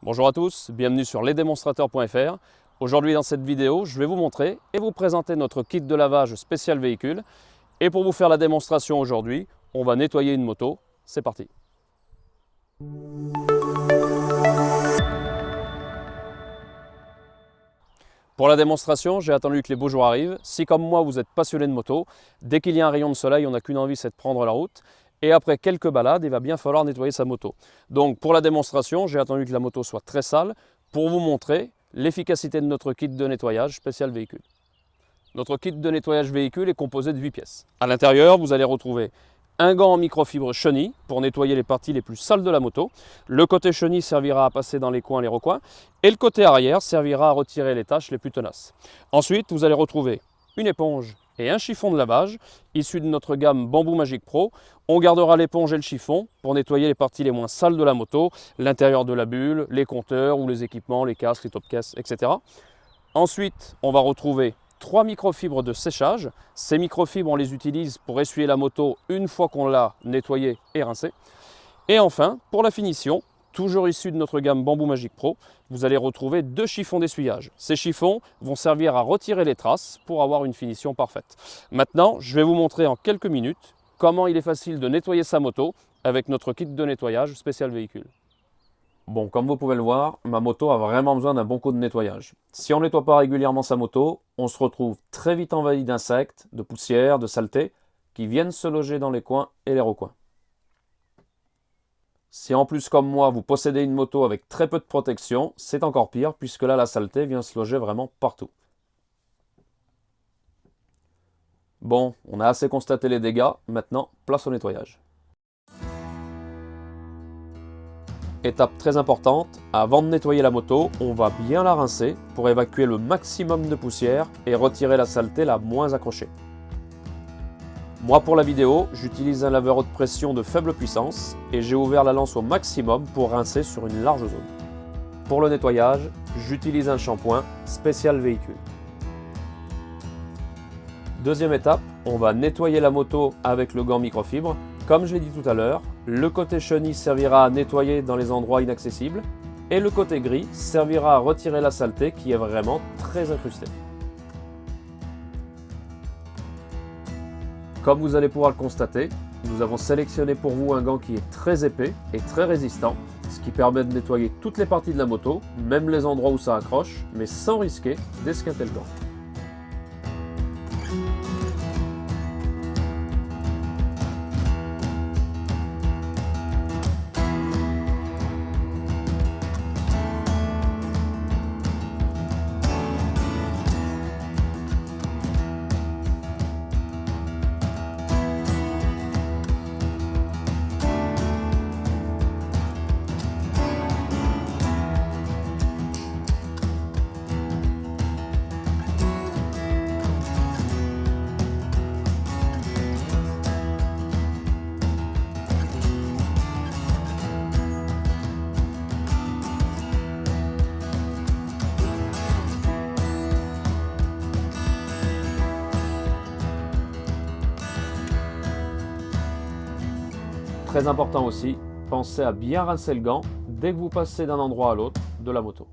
Bonjour à tous, bienvenue sur lesdemonstrateurs.fr. Aujourd'hui dans cette vidéo, je vais vous montrer et vous présenter notre kit de lavage spécial véhicule. Et pour vous faire la démonstration aujourd'hui, on va nettoyer une moto. C'est parti. Pour la démonstration, j'ai attendu que les beaux jours arrivent. Si comme moi vous êtes passionné de moto, dès qu'il y a un rayon de soleil, on n'a qu'une envie, c'est de prendre la route. Et après quelques balades, il va bien falloir nettoyer sa moto. Donc pour la démonstration, j'ai attendu que la moto soit très sale pour vous montrer l'efficacité de notre kit de nettoyage spécial véhicule. Notre kit de nettoyage véhicule est composé de 8 pièces. À l'intérieur, vous allez retrouver un gant en microfibre chenille pour nettoyer les parties les plus sales de la moto. Le côté chenille servira à passer dans les coins, les recoins. Et le côté arrière servira à retirer les taches les plus tenaces. Ensuite, vous allez retrouver une éponge et un chiffon de lavage issu de notre gamme Bamboo Magic Pro. On gardera l'éponge et le chiffon pour nettoyer les parties les moins sales de la moto, l'intérieur de la bulle, les compteurs ou les équipements, les casques, les top cases, etc. Ensuite, on va retrouver 3 microfibres de séchage. Ces microfibres, on les utilise pour essuyer la moto une fois qu'on l'a nettoyée et rincée. Et enfin, pour la finition, toujours issu de notre gamme Bamboo Magic Pro, vous allez retrouver 2 chiffons d'essuyage. Ces chiffons vont servir à retirer les traces pour avoir une finition parfaite. Maintenant, je vais vous montrer en quelques minutes comment il est facile de nettoyer sa moto avec notre kit de nettoyage spécial véhicule. Bon, comme vous pouvez le voir, ma moto a vraiment besoin d'un bon coup de nettoyage. Si on ne nettoie pas régulièrement sa moto, on se retrouve très vite envahi d'insectes, de poussière, de saleté qui viennent se loger dans les coins et les recoins. Si en plus comme moi vous possédez une moto avec très peu de protection, c'est encore pire puisque là la saleté vient se loger vraiment partout. Bon, on a assez constaté les dégâts, maintenant place au nettoyage. Étape très importante, avant de nettoyer la moto, on va bien la rincer pour évacuer le maximum de poussière et retirer la saleté la moins accrochée. Moi pour la vidéo, j'utilise un laveur haute pression de faible puissance et j'ai ouvert la lance au maximum pour rincer sur une large zone. Pour le nettoyage, j'utilise un shampoing spécial véhicule. Deuxième étape, on va nettoyer la moto avec le gant microfibre. Comme je l'ai dit tout à l'heure, le côté chenille servira à nettoyer dans les endroits inaccessibles et le côté gris servira à retirer la saleté qui est vraiment très incrustée. Comme vous allez pouvoir le constater, nous avons sélectionné pour vous un gant qui est très épais et très résistant, ce qui permet de nettoyer toutes les parties de la moto, même les endroits où ça accroche, mais sans risquer d'esquinter le gant. Très important aussi, pensez à bien rincer le gant dès que vous passez d'un endroit à l'autre de la moto.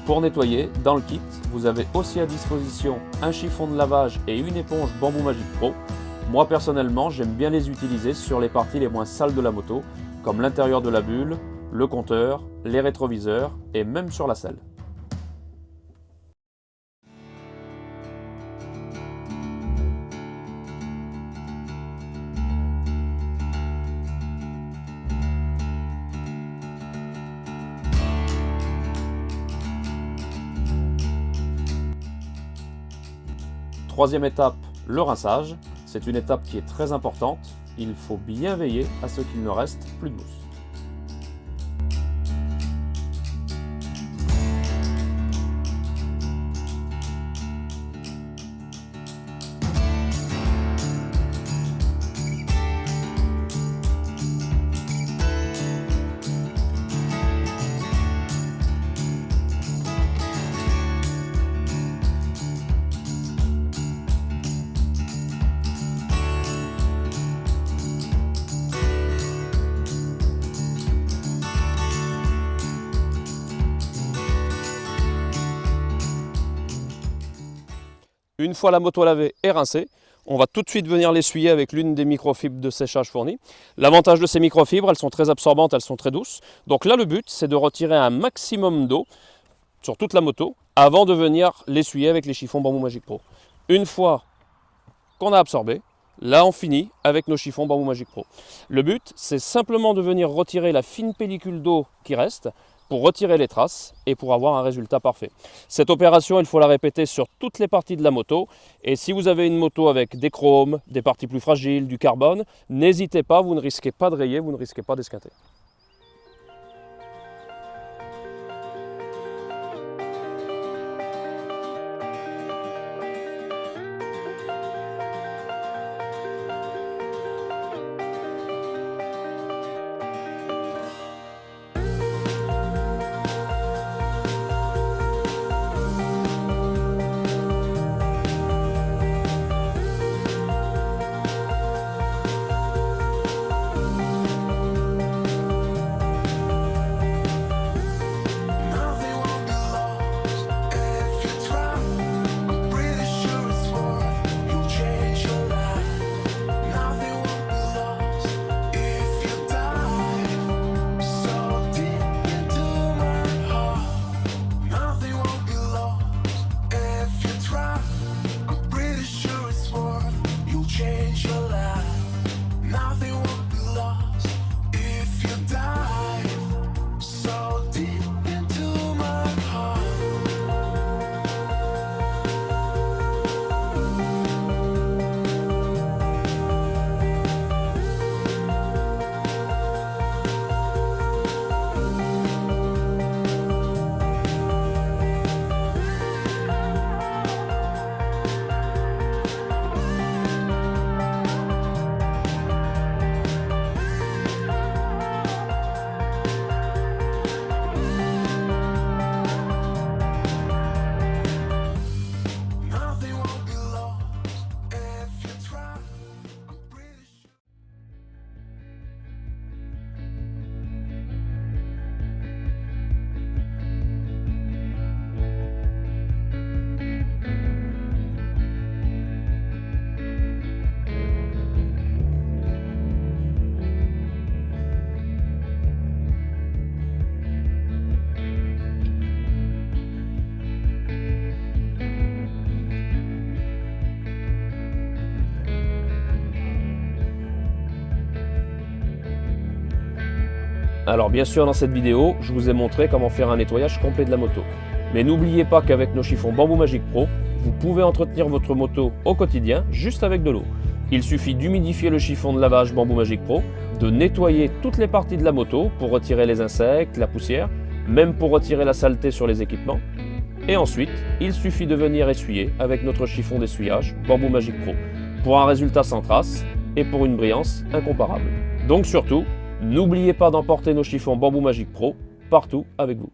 Pour nettoyer, dans le kit, vous avez aussi à disposition un chiffon de lavage et une éponge Bamboo Magic Pro. Moi personnellement, j'aime bien les utiliser sur les parties les moins sales de la moto, comme l'intérieur de la bulle, le compteur, les rétroviseurs et même sur la selle. Troisième étape, le rinçage. C'est une étape qui est très importante. Il faut bien veiller à ce qu'il ne reste plus de mousse. Une fois la moto lavée et rincée, on va tout de suite venir l'essuyer avec l'une des microfibres de séchage fournies. L'avantage de ces microfibres, elles sont très absorbantes, elles sont très douces. Donc là, le but, c'est de retirer un maximum d'eau sur toute la moto avant de venir l'essuyer avec les chiffons Bamboo Magic Pro. Une fois qu'on a absorbé, là on finit avec nos chiffons Bamboo Magic Pro. Le but, c'est simplement de venir retirer la fine pellicule d'eau qui reste pour retirer les traces et pour avoir un résultat parfait. Cette opération, il faut la répéter sur toutes les parties de la moto. Et si vous avez une moto avec des chromes, des parties plus fragiles, du carbone, n'hésitez pas, vous ne risquez pas de rayer, vous ne risquez pas d'esquinter. Alors bien sûr, dans cette vidéo, je vous ai montré comment faire un nettoyage complet de la moto. Mais n'oubliez pas qu'avec nos chiffons Bamboo Magic Pro, vous pouvez entretenir votre moto au quotidien juste avec de l'eau. Il suffit d'humidifier le chiffon de lavage Bamboo Magic Pro, de nettoyer toutes les parties de la moto pour retirer les insectes, la poussière, même pour retirer la saleté sur les équipements. Et ensuite, il suffit de venir essuyer avec notre chiffon d'essuyage Bamboo Magic Pro pour un résultat sans trace et pour une brillance incomparable. Donc surtout, n'oubliez pas d'emporter nos chiffons Bamboo Magic Pro partout avec vous.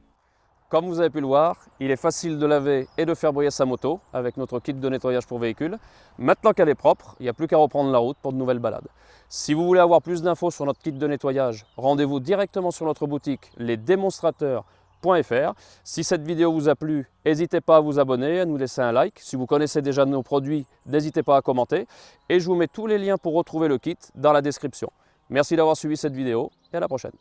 Comme vous avez pu le voir, il est facile de laver et de faire briller sa moto avec notre kit de nettoyage pour véhicule. Maintenant qu'elle est propre, il n'y a plus qu'à reprendre la route pour de nouvelles balades. Si vous voulez avoir plus d'infos sur notre kit de nettoyage, rendez-vous directement sur notre boutique Les Démonstrateurs kit.fr. Si cette vidéo vous a plu, n'hésitez pas à vous abonner, à nous laisser un like. Si vous connaissez déjà nos produits, n'hésitez pas à commenter. Et je vous mets tous les liens pour retrouver le kit dans la description. Merci d'avoir suivi cette vidéo et à la prochaine.